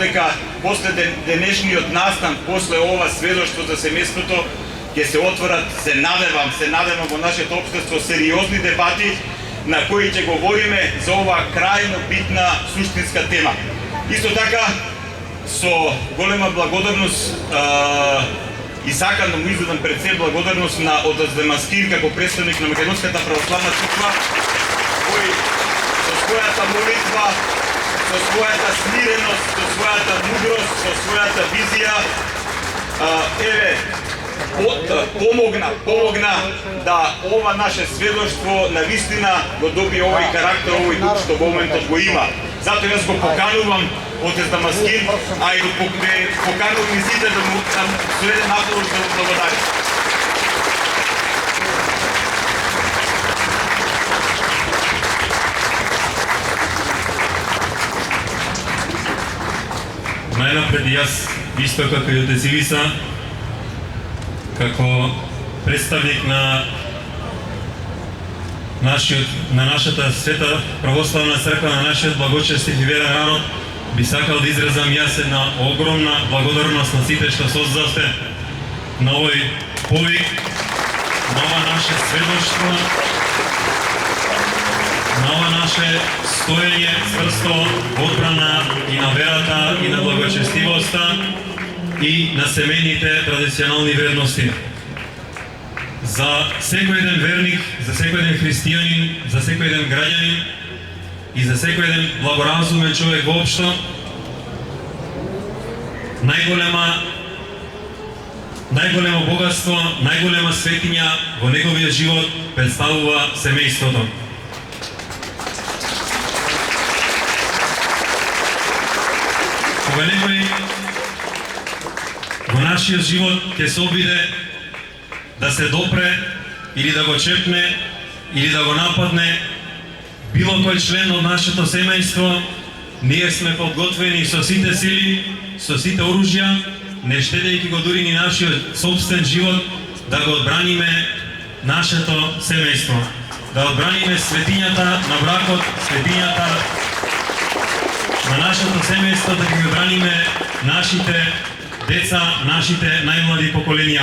дека после денешниот настан, после ова сведоштво за семејството, ќе се отворат, се надевам во нашето општество сериозни дебати на кои ќе говориме за ова крајно битна суштинска тема. Исто така, со голема благодарност и сакам да му изведам пред се благодарност на отец Демаскир како представник на Македонската православна црква, кој со својата молитва, со својата смиреност, со својата мудрост, со својата визија, помогна да ова наше сведоштво на вистина го добие овој карактер, овој дух што во моментот го има. Затоа јас го поканувам отец Дамаскин, а и го поканувам и сите да му сведе напор да благодари. Најнапред јас, исто како и отец Ивиса, како представник на нашата света православна црква, на нашиот благочестив и верен народ, би сакал да изразам јас една огромна благодарност на сите што создавте на овој повик, на ова наше сведоштво, на ова наше стоење цврсто одбрана и на верата, и на благочестивоста, и на семејните традиционални вредности. За секој еден верник, за секој еден христијанин, за секој еден граѓанин и за секој еден благоразумен човек воопшто, најголемо богатство, најголема светиња во неговиот живот представува семејството. Кога некој во нашиот живот ќе се обиде да се допре или да го чепне или да го нападне било кој член од нашето семејство, ние сме подготвени со сите сили, со сите оружја, не штедејќи го дури ни нашиот собствен живот, да го одбраниме нашето семејство, да одбраниме светињата на бракот, светињата на нашето семејство, да ги одбраниме нашите деца, нашите најмлади поколенија.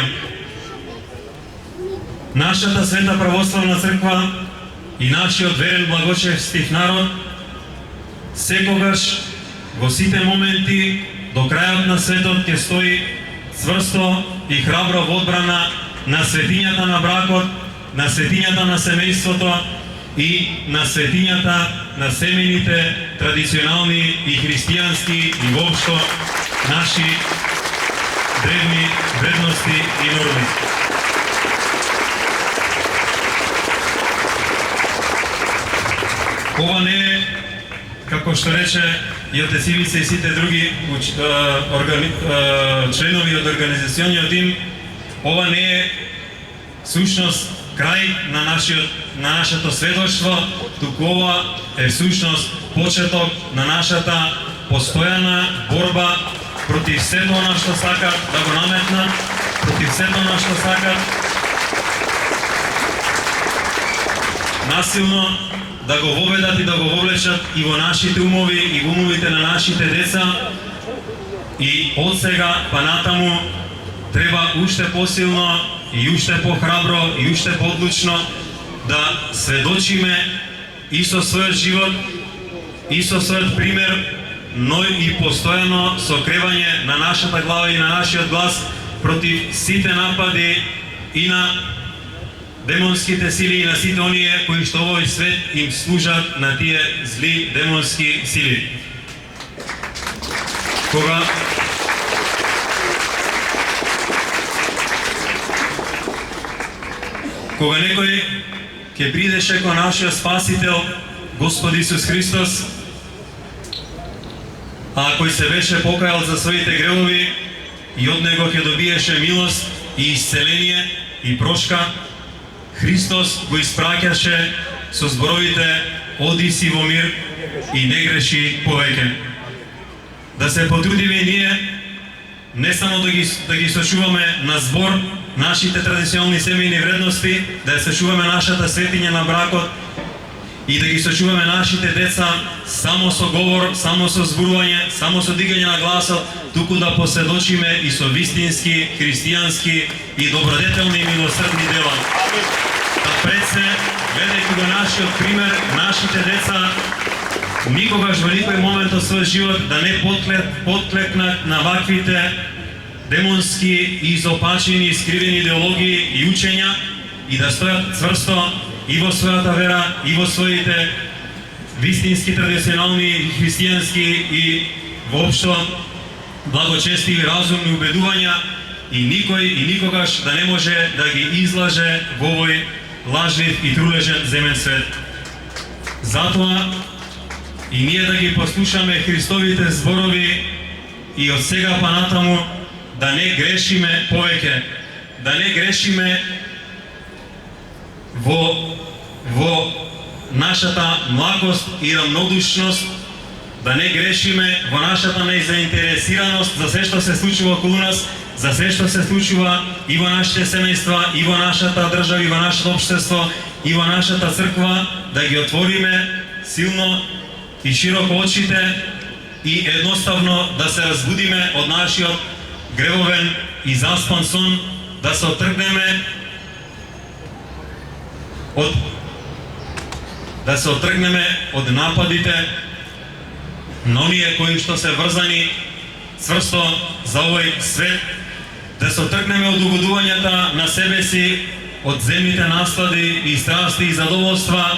Нашата света православна црква и нашиот верен благочестив народ секогаш во сите моменти до крајот на светот ќе стои цврсто и храбро во одбрана на светињата на бракот, на светињата на семејството и на светињата на семејните традиционални и христијански и воопшто наши древни вредности и норми. Ова не е, како што рече и отец Ивица и сите други членови од организациониот тим, ова не е сушност крај на нашето сведоштво, туку ова е сушност почеток на нашата постојана борба против сето она што сакат да го наметнат, против сето она што сакат насилно да го воведат и да го вовлечат и во нашите умови и во умовите на нашите деца. И од сега па натаму треба уште посилно и уште похрабро и уште подлучно да сведочиме и со својот живот и со својот пример, но и постојано сокревање на нашата глава и на нашиот глас против сите напади и на демонските сили и на сите оние кои што овој свет им служат на тие зли демонски сили. Кога некој ќе придеше кон нашиот Спасител Господ Исус Христос, а кој се беше покајал за своите гревови и од него ќе добиеше милост и исцеление и прошка, Христос го испраќаше со зборовите оди си во мир и не греши повеќе. Да се потрудиме и ние не само да ги сочуваме на збор нашите традиционални семејни вредности, да ја сочуваме нашата светиња на бракот и да ги сочуваме нашите деца само со говор, само со зборување, само со дигање на гласот, туку да посведочиме и со вистински, христијански и добродетелни и милосрдни дела. Да пред се, гледајќи го нашиот пример, нашите деца никогаш во никој момент од својот живот да не потклекнат на ваквите демонски и изопачени, искривени идеологии и учења и да стојат цврсто и во својата вера, и во своите вистински, традиционални, христијански и воопшто благочестиви, разумни убедувања и никој и никогаш да не може да ги излаже во овој лажлив и трулежен земен свет. Затоа и ние да ги послушаме Христовите зборови и од сега па натаму да не грешиме повеќе, да не грешиме во нашата млакост и рамнодушност, да не грешиме во нашата незаинтересираност за се што се случува околу нас, за се што се случува и во нашите семејства, и во нашата држава, и во нашето општество, и во нашата црква, да ги отвориме силно и широко очите и едноставно да се разбудиме од нашиот гревовен и заспан сон, да се отргнеме од нападите на оние кои што се врзани цврсто за овој свет, да се отргнеме од угодувањата на себе си, од земните наслади и страсти и задоволства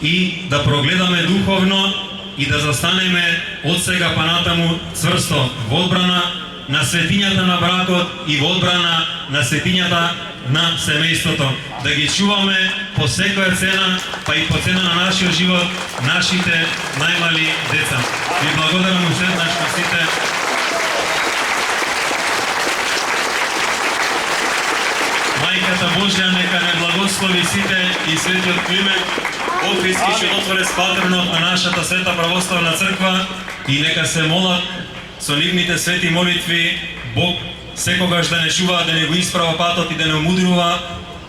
и да прогледаме духовно и да застанеме од сега па натаму цврсто во одбрана на светињата на бракот и во одбрана на светињата на семејството. Да ги чуваме по секоја цена, па и по цена на нашиот живот, нашите најмали деца. Ви благодарам уште еднаш на сите. Мајката Божја нека не благослови сите и светиот Климент, Охридски чудотворец патернот на нашата света православна црква и нека се молат со нивните свети молитви Бог секогаш да не чува, да не го исправа патот и да не умудрува,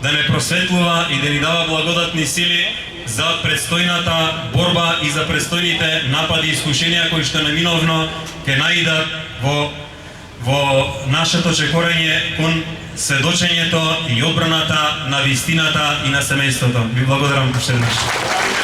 да не просветлува и да ни дава благодатни сили за предстојната борба и за предстојните напади и искушенија кои што неминовно ќе наидат во нашето чекорење кон сведочењето и одбраната на вистината и на семејството. Ви благодарам уште еднаш.